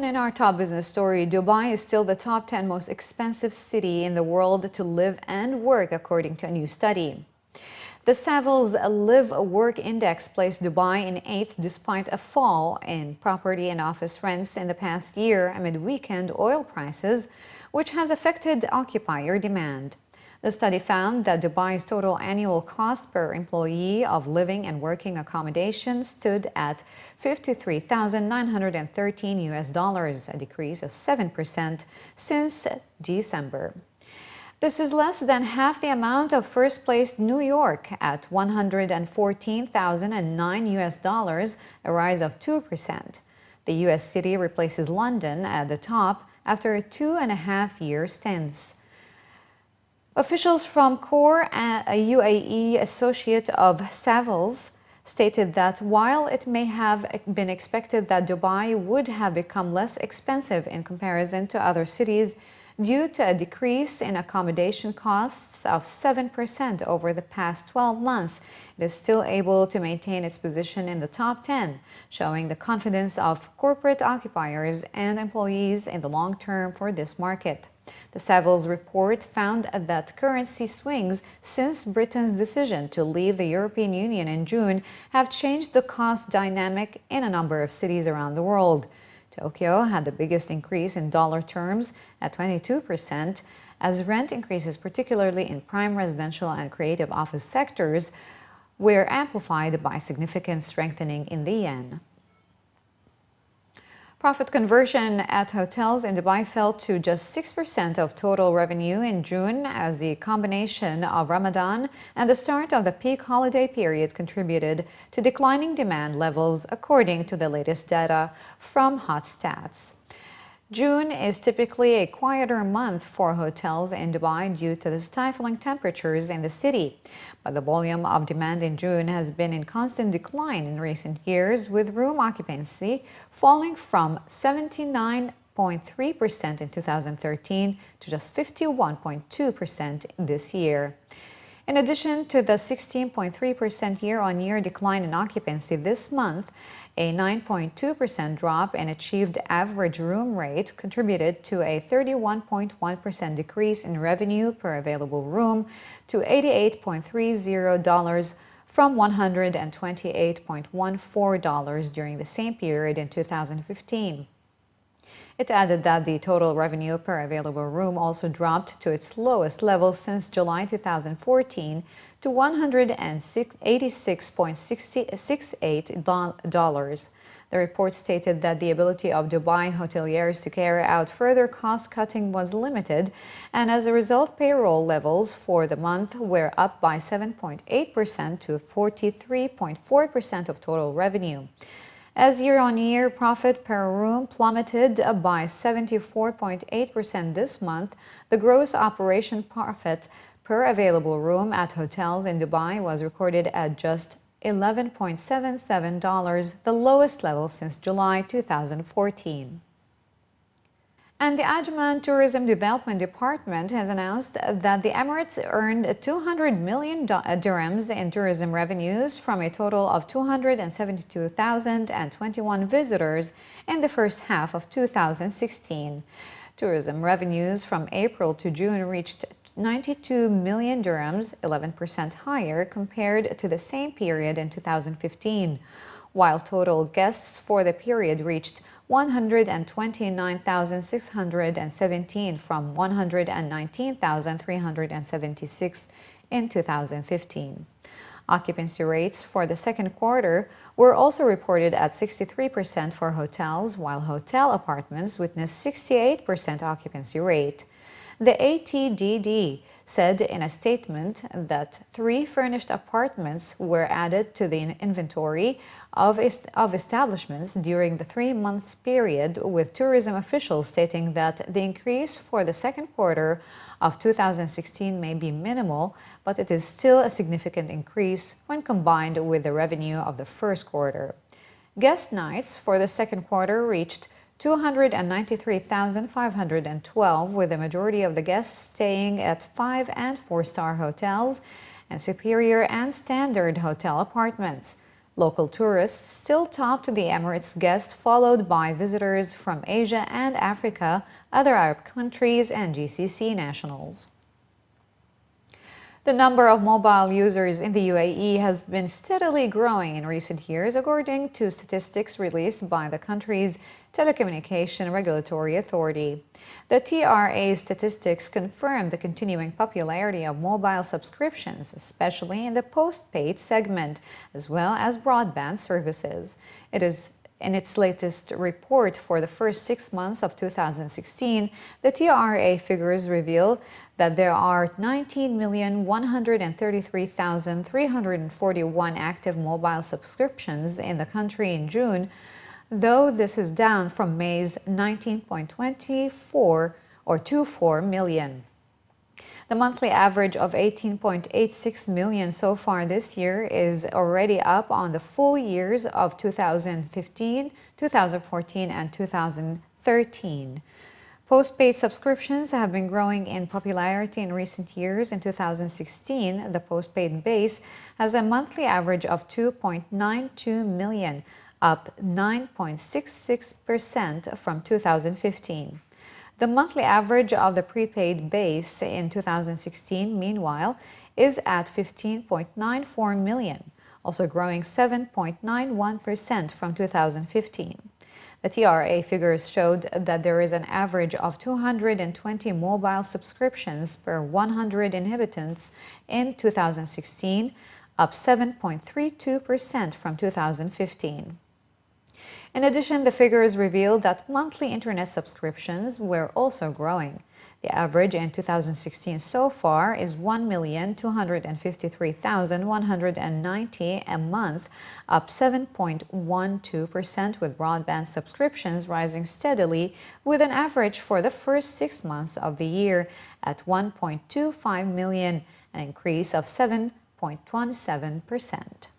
in our top business story, Dubai is still the top 10 most expensive city in the world to live and work, according to a new study. The Savills Live-Work Index placed Dubai in 8th despite a fall in property and office rents in the past year amid weakened oil prices, which has affected occupier demand. The study found that Dubai's total annual cost per employee of living and working accommodation stood at $53,913, a decrease of 7% since December. This is less than half the amount of first-placed New York at $114,009, a rise of 2%. The U.S. city replaces London at the top after a 2.5-year stint. Officials from CORE, a UAE associate of Savills, stated that while it may have been expected that Dubai would have become less expensive in comparison to other cities due to a decrease in accommodation costs of 7% over the past 12 months, it is still able to maintain its position in the top 10, showing the confidence of corporate occupiers and employees in the long term for this market. The Savills report found that currency swings since Britain's decision to leave the European Union in June have changed the cost dynamic in a number of cities around the world. Tokyo had the biggest increase in dollar terms at 22%, as rent increases, particularly in prime residential and creative office sectors, were amplified by significant strengthening in the yen. Profit conversion at hotels in Dubai fell to just 6% of total revenue in June, as the combination of Ramadan and the start of the peak holiday period contributed to declining demand levels, according to the latest data from Hotstats. June is typically a quieter month for hotels in Dubai due to the stifling temperatures in the city. But the volume of demand in June has been in constant decline in recent years, with room occupancy falling from 79.3% in 2013 to just 51.2% this year. In addition to the 16.3% year-on-year decline in occupancy this month, a 9.2% drop in achieved average room rate contributed to a 31.1% decrease in revenue per available room to $88.30 from $128.14 during the same period in 2015. It added that the total revenue per available room also dropped to its lowest level since July 2014 to $186.68. The report stated that the ability of Dubai hoteliers to carry out further cost-cutting was limited, and as a result, payroll levels for the month were up by 7.8% to 43.4% of total revenue. As year-on-year profit per room plummeted by 74.8% this month, the gross operation profit per available room at hotels in Dubai was recorded at just $11.77, the lowest level since July 2014. And the Ajman Tourism Development Department has announced that the Emirates earned 200 million dirhams in tourism revenues from a total of 272,021 visitors in the first half of 2016. Tourism revenues from April to June reached 92 million dirhams, 11% higher compared to the same period in 2015, while total guests for the period reached 129,617 from 119,376 in 2015. Occupancy rates for the second quarter were also reported at 63% for hotels, while hotel apartments witnessed 68% occupancy rate. The ATDD said in a statement that 3 furnished apartments were added to the inventory of establishments during the 3-month period, with tourism officials stating that the increase for the second quarter of 2016 may be minimal, but it is still a significant increase when combined with the revenue of the first quarter. Guest nights for the second quarter reached 293,512, with the majority of the guests staying at 5- and 4-star hotels and superior and standard hotel apartments. Local tourists still topped the Emirates' guests, followed by visitors from Asia and Africa, other Arab countries, and GCC nationals. The number of mobile users in the UAE has been steadily growing in recent years, according to statistics released by the country's Telecommunication Regulatory Authority. The TRA statistics confirm the continuing popularity of mobile subscriptions, especially in the postpaid segment, as well as broadband services. It is in its latest report for the first 6 months of 2016, the TRA figures reveal that there are 19,133,341 active mobile subscriptions in the country in June, though this is down from May's 19.24 million. The monthly average of 18.86 million so far this year is already up on the full years of 2015, 2014, and 2013. Postpaid subscriptions have been growing in popularity in recent years. In 2016, the postpaid base has a monthly average of 2.92 million, up 9.66% from 2015. The monthly average of the prepaid base in 2016, meanwhile, is at 15.94 million, also growing 7.91% from 2015. The TRA figures showed that there is an average of 220 mobile subscriptions per 100 inhabitants in 2016, up 7.32% from 2015. In addition, the figures revealed that monthly internet subscriptions were also growing. The average in 2016 so far is 1,253,190 a month, up 7.12%, with broadband subscriptions rising steadily, with an average for the first 6 months of the year at 1.25 million, an increase of 7.17%.